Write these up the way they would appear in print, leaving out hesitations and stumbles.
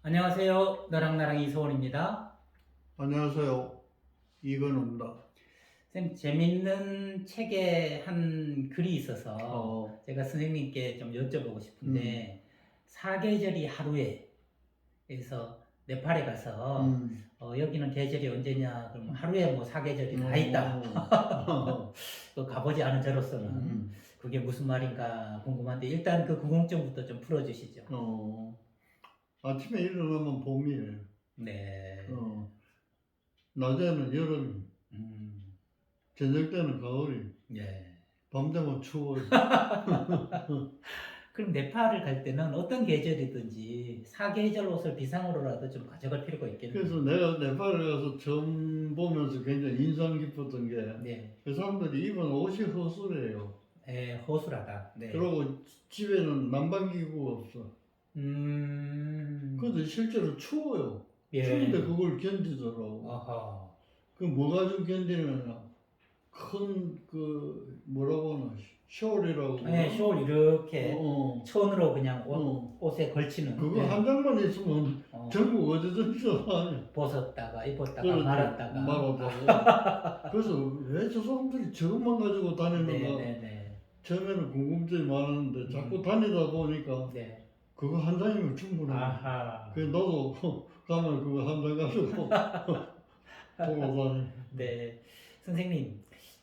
안녕하세요. 너랑나랑 이소원입니다. 안녕하세요. 이건우입니다. 선생님, 재밌는 책에 한 글이 있어서 어, 제가 선생님께 좀 여쭤보고 싶은데, 사계절이 하루에, 그래서 네팔에 가서 여기는 계절이 언제냐, 그럼 하루에 뭐 사계절이 다 있다. 또 가보지 않은 저로서는 그게 무슨 말인가 궁금한데, 일단 그 궁금증부터 좀 풀어주시죠. 아침에 일어나면 봄이에요. 네. 낮에는 여름이, 음, 저녁 때는 가을이, 네. 밤 되면 추워요. 그럼 네팔을 갈 때는 어떤 계절이든지 사계절 옷을 비상으로라도 좀 가져갈 필요가 있겠네요. 그래서 내가 네팔에 가서 처음 보면서 굉장히 인상 깊었던 게, 네, 그 사람들이 입은 옷이 허술해요. 허술하다. 네. 그리고 집에는 난방기구가 없어. 음, 근데 실제로 추워요. 예. 추운데 그걸 견디더라고. 아하. 그 뭐가 좀 견디느냐? 큰 그 뭐라고 하나 숄이라고 네, 숄 이렇게 어, 천으로 그냥 어. 옷에 걸치는. 그거 네. 한 장만 있으면 어, 전국 어디든지 다녀. 벗었다가 입었다가 그렇지. 말았다가. 말았다고. 그래서 왜 저 사람들이 저것만 가지고 네, 다니는가 네, 네. 처음에는 궁금증이 많았는데 자꾸 다니다 보니까 네. 그거 한 장이면 충분해. 아하. 그래서 나도 가면 그거 한 장 가지고 보고 다니. 네. 선생님,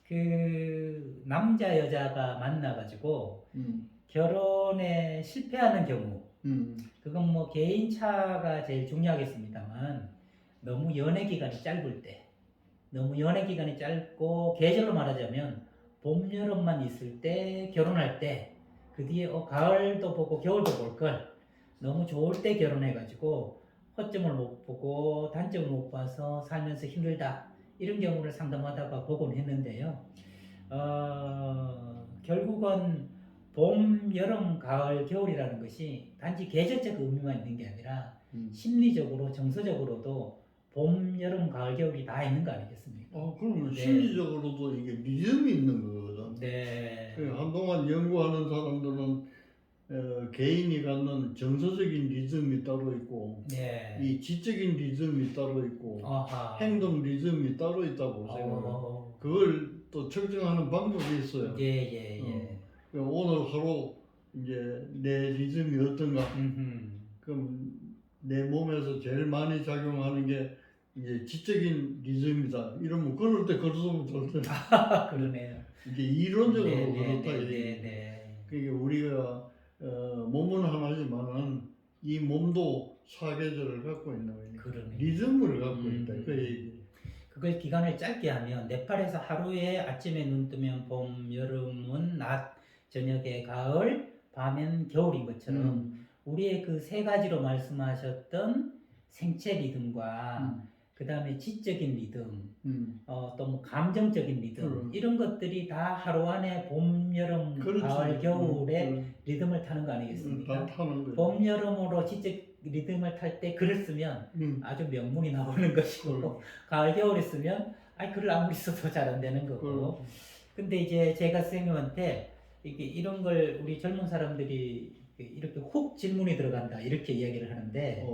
그 남자 여자가 만나가지고 음, 결혼에 실패하는 경우, 음, 그건 뭐 개인차가 제일 중요하겠습니다만, 너무 연애 기간이 짧을 때, 너무 연애 기간이 짧고 계절로 말하자면 봄 여름만 있을 때 결혼할 때, 그 뒤에 가을도 보고 겨울도 볼 걸, 너무 좋을 때 결혼해가지고 허점을 못 보고 단점을 못 봐서 살면서 힘들다, 이런 경우를 상담하다가 보곤 했는데요. 결국은 봄, 여름, 가을, 겨울이라는 것이 단지 계절적 의미만 있는 게 아니라 심리적으로, 정서적으로도 봄, 여름, 가을, 겨울이 다 있는 거 아니겠습니까? 그러면 네. 심리적으로도 이게 리듬이 있는 거거든. 네. 한동안 연구하는 사람들은 개인이 갖는 정서적인 리듬이 따로 있고 네. 이 지적인 리듬이 따로 있고 아하. 행동 리듬이 따로 있다고 생각해요. 그걸 또 측정하는 방법이 있어요. 예, 예. 오늘 하루 이제 내 리듬이 어떤가? 음흠. 그럼 내 몸에서 제일 많이 작용하는 게 이제 지적인 리듬이다. 이러면 걸을 때 걸으면 좋을 때. 그러네요. 이게 이론적으로 네, 그렇다. 네. 그게 우리가 몸은 하나지만은 이 몸도 사계절을 갖고 있는 거예요. 그러네요. 리듬을 갖고 있다. 그 얘기. 그걸 기간을 짧게 하면 네팔에서 하루에 아침에 눈 뜨면 봄, 여름은 낮, 저녁에 가을, 밤엔 겨울인 것처럼 우리의 그 세 가지로 말씀하셨던 생체 리듬과 그 다음에 지적인 리듬, 또 뭐 감정적인 리듬, 이런 것들이 다 하루 안에 봄, 여름, 그렇지. 가을, 겨울에 리듬을 타는 거 다 아니겠습니까? 타는 거예요. 봄, 여름으로 지적 리듬을 탈 때 글을 쓰면 아주 명문이 나오는 것이고, 가을, 겨울에 쓰면 글을 아무리 써도 잘 안 되는 거고. 근데 이제 제가 선생님한테 이런 걸 우리 젊은 사람들이 이렇게 훅 질문이 들어간다, 이렇게 이야기를 하는데,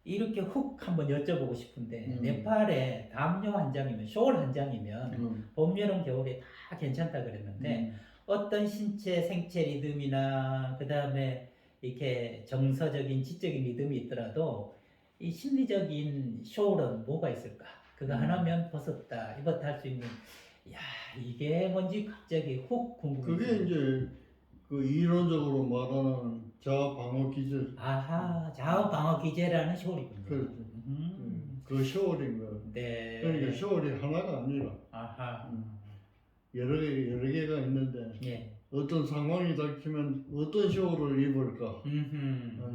이렇게 훅 한번 여쭤보고 싶은데, 네팔에 담요 한 장이면, 숄 한 장이면 봄, 여름, 겨울에 다 괜찮다 그랬는데, 어떤 신체 생체 리듬이나 그 다음에 이렇게 정서적인 지적인 리듬이 있더라도 이 심리적인 숄은 뭐가 있을까? 그거 하나면 벗었다, 입었다 할 수 있는, 야, 이게 뭔지 갑자기 훅 궁금해요. 그게 이제 그 이론적으로 말하는 자아 방어 기제. 아하, 좌우 방어 기제라는 숄이군요. 그렇죠. 그 숄인 거예요. 네. 그러니까 숄이 하나가 아니라 아하. 여러 개가 있는데 예. 어떤 상황이 닥치면 어떤 숄을 입을까?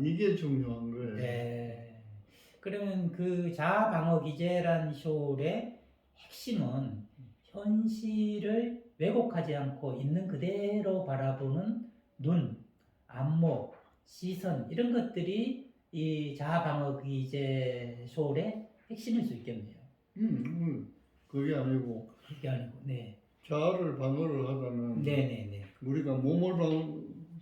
이게 중요한 거예요. 네. 그러면 그 자아 방어 기제란 숄의 핵심은 현실을 왜곡하지 않고 있는 그대로 바라보는 눈, 안목, 시선, 이런 것들이 이 자아 방어 기제 숄의 핵심일 수 있겠네요. 그게 아니고 그게 아니고, 네. 자아를 방어를 하자면 네네네. 우리가 몸을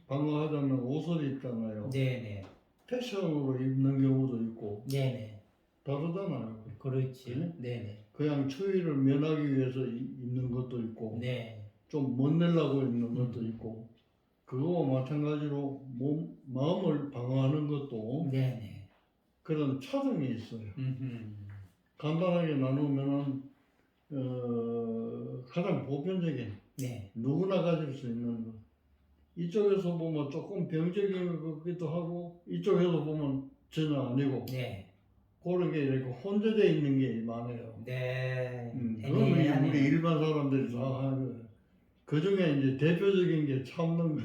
방어하자면 옷을 입잖아요. 네네. 패션으로 입는 경우도 있고 있고 네네. 다르잖아요. 그렇지. 네? 네네. 그냥 추위를 면하기 위해서 입는 것도 있고 네. 좀 못 내려고 입는 것도 음. 있고 그거와 마찬가지로 마음을 방어하는 것도 네네. 그런 차등이 있어요. 음. 간단하게 나누면은 가장 보편적인 네. 누구나 가질 수 있는 것. 이쪽에서 보면 조금 병적인 것 같기도 하고 이쪽에서 보면 전혀 아니고 네. 그런 게 이렇게 혼재되어 있는 게 많아요. 네. 그거는 우리 애매하네요. 일반 사람들이 다 하는 거예요. 그 중에 이제 대표적인 게 참는 거.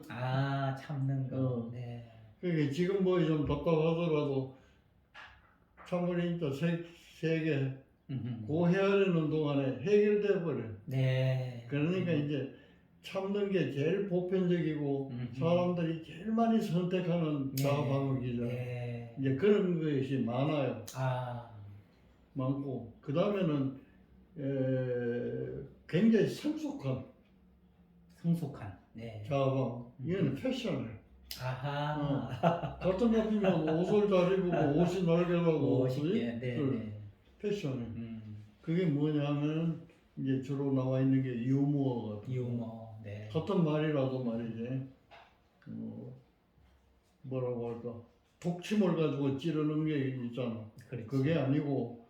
아, 참는 거. 어. 네. 그게 지금 뭐 좀 답답하더라도 참으니 진짜 세계 음흠. 그 헤아리는 동안에 해결돼 버려. 네. 그러니까 이제 참는 게 제일 보편적이고 사람들이 제일 많이 선택하는 네. 자아방어기잖아요. 네. 이제 그런 것이 많아요. 아, 많고 그 다음에는 굉장히 성숙한 성숙한. 네. 자아방어. 이거는 패션을. 아하. 같은 같으면 옷을 잘 입고 옷이 날개라고 멋있게. 네. 네. 패션을. 음. 그게 뭐냐면 이제 주로 나와 있는 게 유머 같은 거. 유머. 네. 같은 말이라도 말이지. 뭐라고 할까? 독침을 가지고 찌르는 게 있잖아. 그렇지. 그게 아니고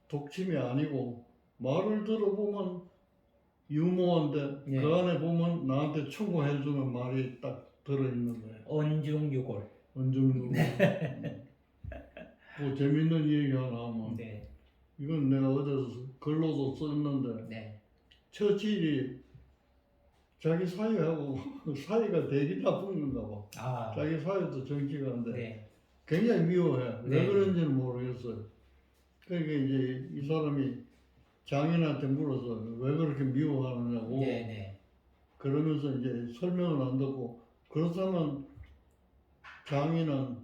독침이 아니고 말을 들어보면 유머인데 네. 그 안에 보면 나한테 충고해주는 말이 딱 들어있는 거예요. 언중유골. 언중유골. 뭐 재밌는 얘기 하나 하면 네. 이건 내가 어디서 글로도 썼는데 네. 처칠이 자기 사위하고 사이가 되게 나쁜 건가 봐. 아. 자기 사위도 정치가인데 네. 굉장히 미워해. 왜 네. 그런지는 모르겠어요. 그러니까 이제 이 사람이 장인한테 물어서 왜 그렇게 미워하느냐고. 네. 네. 그러면서 이제 설명을 안 듣고 그렇다면 장인은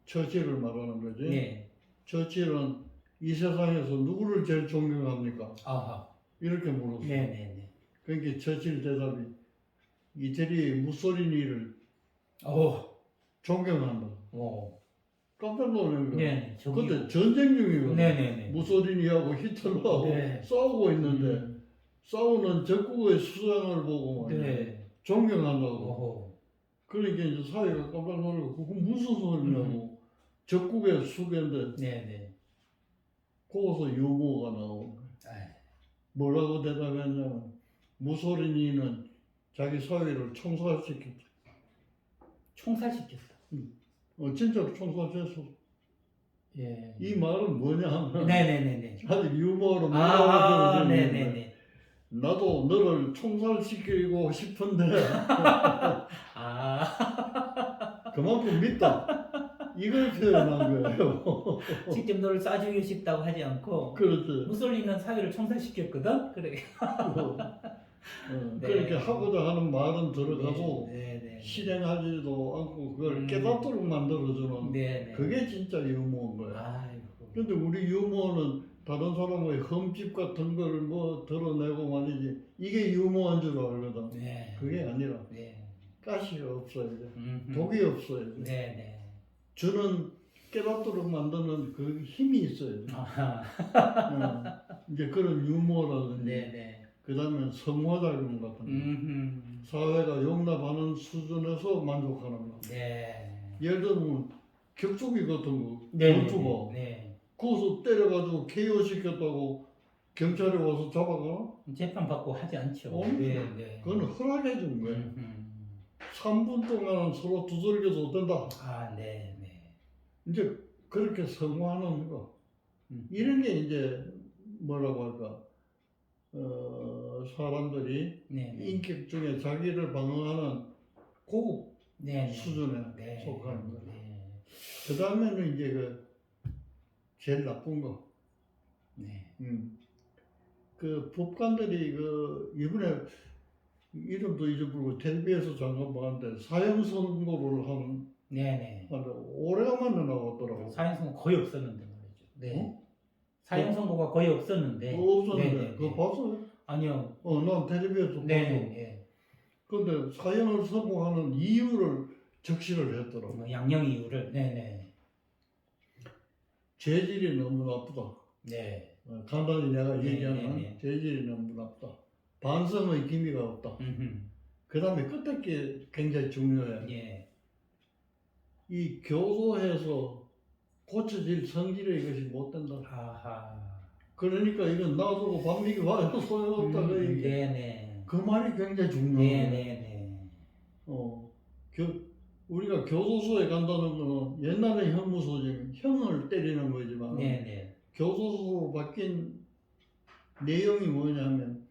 처칠을 말하는 거지. 네. 처칠은 이 세상에서 누구를 제일 존경합니까? 아하. 이렇게 물었어. 네. 네. 네. 그러니까 처칠 대답이 이태리 무소리니를 오. 존경한다. 오. 깜짝 놀란 거야. 네. 근데 전쟁 중이거든. 네네네. 무소리니하고 히틀러하고 네. 싸우고 있는데 싸우는 적국의 수장을 보고 말이야. 네. 존경한다고. 오호. 그러니까 이제 사회가 깜짝 놀라고 그거 무슨 소리냐고. 적국의 수배인데 네네. 거기서 유머가 나오는 거야. 아이. 뭐라고 대답했냐면 무소리니는 자기 사회를 총살시켰다. 총살시켰어. 진짜로 총살했어. 예. 이 말은 뭐냐 하면 네네네네. 아직 유머로 아, 물어보는 네네네. 나도 너를 총살시키고 싶은데 아, 그만큼 믿다. 이걸 표현한 거예요. 직접 너를 쏴주고 싶다고 하지 않고 그렇지. 무솔리는 사회를 총살시켰거든. 그래. 네. 그렇게 하고자 하는 말은 들어가도 네네. 실행하지도 않고 그걸 깨닫도록 만들어주는 네네. 그게 진짜 유머인 거야. 아이고. 근데 우리 유머는 다른 사람의 흠집 같은 걸 뭐 드러내고 말이지 이게 유머인 줄 알거든. 네. 그게 아니라 네. 가시 없어야 돼. 음흠. 독이 없어야 돼. 네네. 주는 깨닫도록 만드는 그 힘이 있어야 돼. 아하. 이제 그런 유머라든지 네네. 그 다음에 성화작용 같은 거. 사회가 용납하는 수준에서 만족하는 거. 네. 예를 들면 격투기 같은 거, 네. 권투가 네. 거기서 때려가지고 KO 시켰다고 경찰이 와서 잡아가? 재판 받고 하지 않죠. 네, 네. 그건 허락해 준 거야. 음흠. 3분 동안은 서로 두들겨도 된다. 아, 네, 네. 이제 그렇게 성화하는 거. 이런 게 이제 뭐라고 할까? 사람들이 네, 네. 인격 중에 자기를 방어하는 고급 네, 네. 수준에 네. 속하는 거야. 네. 그 다음에는 이제 그 제일 나쁜 거. 네. 그 법관들이 그 이번에 이름도 잊어버리고 텔레비에서 잠깐 봤는데 사형 선고를 하는 네, 네. 오래간만에 나왔더라고. 사형 선고 거의 없었는데 말이죠. 네. 어? 사형 선고가 거의 없었는데. 그거 없었는데 네, 네, 그거 네. 봤어요? 아니요. 난 텔레비에서 네, 봤어. 네. 근데 사형을 선고하는 이유를 적시를 했더라고. 양형 이유를. 네, 네. 재질이 너무 나쁘다. 네. 간단히 내가 네, 얘기하면 네, 네. 재질이 너무 나쁘다. 반성의 기미가 없다. 그 다음에 끝에 게 굉장히 중요해. 예. 이 교도해서 고쳐질 성질의 이것이 못 된다. 아하. 그러니까 이건 놔두고 밤미기 봐도 소용없다. 그 얘기. 네네. 그 말이 굉장히 중요해. 네네네. 우리가 교도소에 간다는 거는 옛날에 형무소지만 형을 때리는 거지만 네네. 교도소로 바뀐 내용이 뭐냐면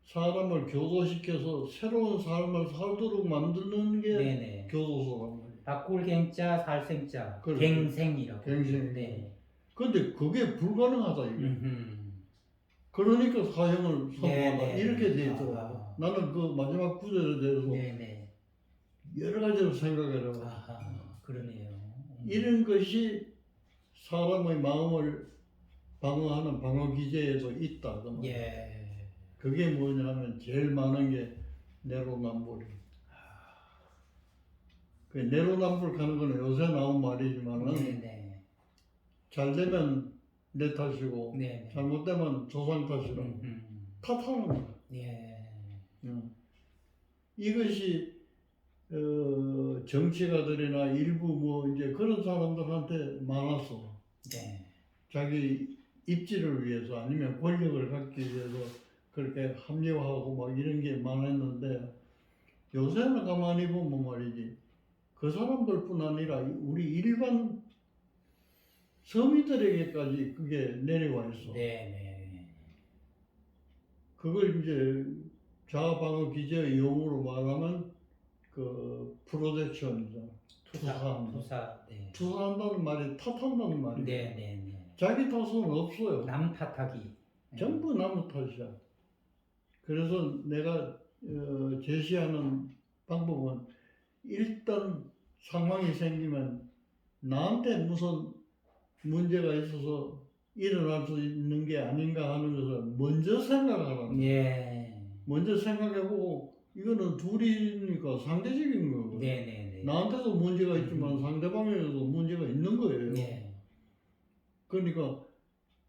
사람을 교도시켜서 새로운 삶을 살도록 만드는 게 네네. 교도소란 말이야. 바꿀갱자 살생자 그렇죠. 갱생이라고. 갱생. 네. 근데 그게 불가능하다 이게. 그러니까 사형을 선고하다 네네. 이렇게 돼 있더라고. 아하. 나는 그 마지막 구절에 대해서 네네. 여러 가지로 생각해라. 아하. 그러네요. 이런 것이 사람의 마음을 방어하는 방어 기제에도 있다. 그 말이야. 예. 그게 뭐냐면 제일 많은 게 내로남불이. 그 내로남불하는 거는 요새 나온 말이지만은 네네. 잘 되면 내 탓이고 네네. 잘못되면 조상 탓이라 탓하는 거야. 예. 이것이 정치가들이나 일부 뭐 이제 그런 사람들한테 많았어. 네. 자기 입지를 위해서 아니면 권력을 갖기 위해서 그렇게 합리화하고 막 이런 게 많았는데 요새는 가만히 보면 말이지 그 사람들뿐 아니라 우리 일반 서민들에게까지 그게 내려와 있어. 네네. 그걸 이제 자아방어 기제의 용어로 말하면 그 프로젝션이잖아. 투사한다. 투사. 네. 투사한다는 말이 탓한다는 말이야. 네네네. 자기 탓은 없어요. 남 탓하기. 전부 나무 탓이야. 그래서 내가 제시하는 방법은 일단 상황이 생기면 나한테 무슨 문제가 있어서 일어날 수 있는 게 아닌가 하는 것을 먼저 생각하라. 예. 먼저 생각해보고 이거는 둘이니까 상대적인 거거든. 네네네. 나한테도 문제가 있지만 상대방에도 문제가 있는 거예요. 네. 그러니까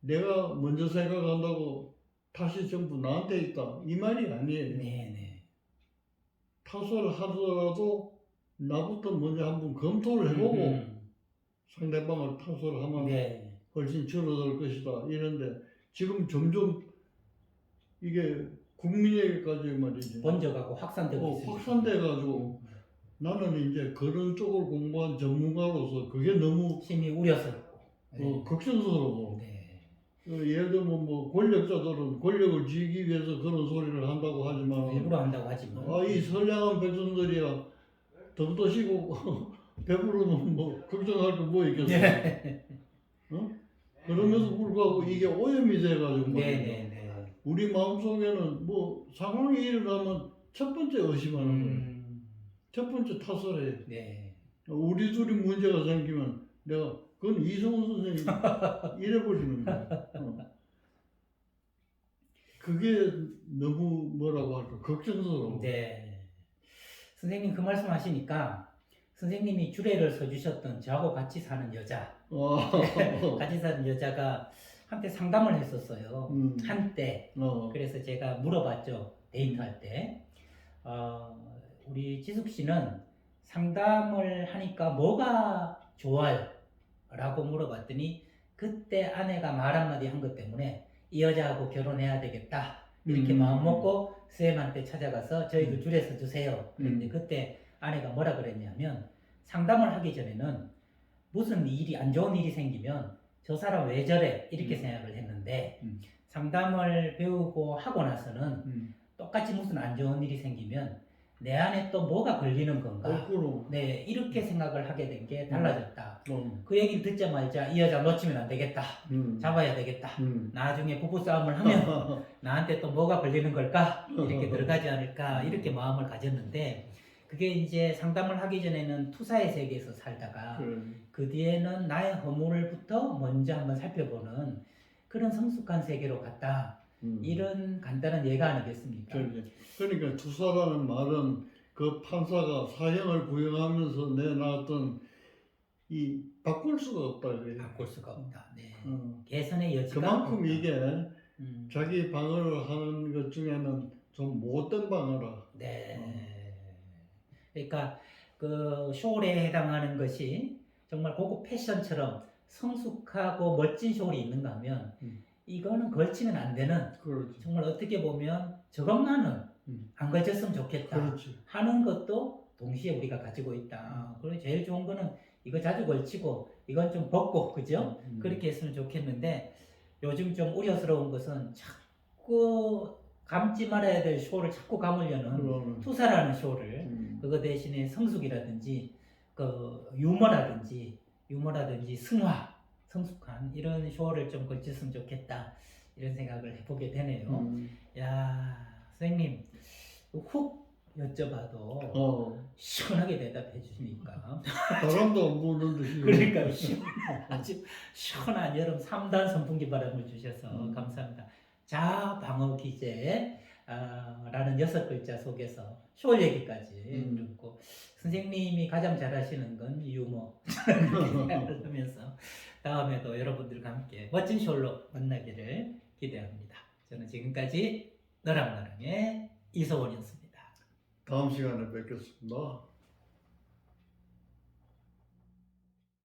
내가 먼저 생각한다고 탓이 전부 나한테 있다 이 말이 아니에요. 네네. 탓을 하더라도 나부터 먼저 한번 검토를 해보고 상대방을 탓을 하면 네. 훨씬 줄어들 것이다 이런데 지금 점점 이게 국민에게까지 말이지 번져가고 확산되고 있습니다. 확산돼가지고 나는 이제 그런 쪽을 공부한 전문가로서 그게 너무 심히 우려스럽고. 네. 걱정스러워. 네. 예를 들면 뭐 권력자들은 권력을 쥐기 위해서 그런 소리를 한다고 하지만 일부러 한다고 하지만. 이 선량한 백성들이야 덤도 쉬고 배부르면 뭐 걱정할 거 뭐 있겠어. 네. 그러면서 불구하고 이게 오염이 돼가지고 네네네. 우리 마음속에는 뭐 상황이 일어나면 첫 번째 의심하는 거예요. 첫 번째 탓을 해. 네. 우리 둘이 문제가 생기면 내가 그건 이성훈 선생님 이래버리는 거야. 그게 너무 뭐라고 할까 걱정스러워. 네. 선생님 그 말씀 하시니까 선생님이 주례를 서주셨던 저하고 같이 사는 여자, 같이 사는 여자가 한때 상담을 했었어요. 한때. 그래서 제가 물어봤죠. 데이트할 때. 우리 지숙 씨는 상담을 하니까 뭐가 좋아요? 라고 물어봤더니 그때 아내가 말 한마디 한 것 때문에 이 여자하고 결혼해야 되겠다. 이렇게 마음 먹고 선생님한테 찾아가서 저희도 줄에 서주세요. 그런데 그때 아내가 뭐라 그랬냐면 상담을 하기 전에는 무슨 일이 안 좋은 일이 생기면 저 사람 왜 저래 이렇게 생각을 했는데 상담을 배우고 하고 나서는 똑같이 무슨 안 좋은 일이 생기면 내 안에 또 뭐가 걸리는 건가? 네, 이렇게 생각을 하게 된 게 달라졌다. 그 얘기를 듣자마자 이 여자 놓치면 안 되겠다. 잡아야 되겠다. 나중에 부부싸움을 하면 나한테 또 뭐가 걸리는 걸까? 이렇게 들어가지 않을까? 이렇게 마음을 가졌는데 그게 이제 상담을 하기 전에는 투사의 세계에서 살다가 그 뒤에는 나의 허물부터 먼저 한번 살펴보는 그런 성숙한 세계로 갔다. 이런 간단한 예가 아니겠습니까? 그러니까 투사라는 말은 그 판사가 사형을 구형하면서 내놨던 이 바꿀 수가 없다. 바꿀 수가 없다. 네. 개선의 여지가 그만큼 없다. 이게 음. 자기 방어를 하는 것 중에는 좀 못된 방어라. 네. 그러니까 그 숄에 해당하는 것이 정말 고급 패션처럼 성숙하고 멋진 숄이 있는가 하면 이거는 걸치면 안 되는 그렇지. 정말 어떻게 보면 저것만은 안 걸쳤으면 좋겠다 그렇지. 하는 것도 동시에 우리가 가지고 있다. 그리고 제일 좋은 거는 이거 자주 걸치고 이건 좀 벗고 그죠? 그렇게 했으면 좋겠는데 요즘 좀 우려스러운 것은 자꾸 감지 말아야 될 숄을 자꾸 감으려는 그거는. 투사라는 숄을 그거 대신에 성숙이라든지 그 유머라든지 승화 성숙한 이런 숄을 좀 걸쳤으면 좋겠다 이런 생각을 해보게 되네요. 야 선생님 훅 여쭤봐도 시원하게 대답해 주시니까 바람도 안 부는 듯이. 그러니까 아주 시원한 여름 3단 선풍기 바람을 주셔서 감사합니다. 자방어 기제 라는 6글자 속에서 숄 얘기까지 듣고 선생님이 가장 잘하시는 건 유머 생각을 하면서 다음에도 여러분들과 함께 멋진 숄로 만나기를 기대합니다. 저는 지금까지 너랑나랑의 이서원이었습니다. 다음 시간에 뵙겠습니다.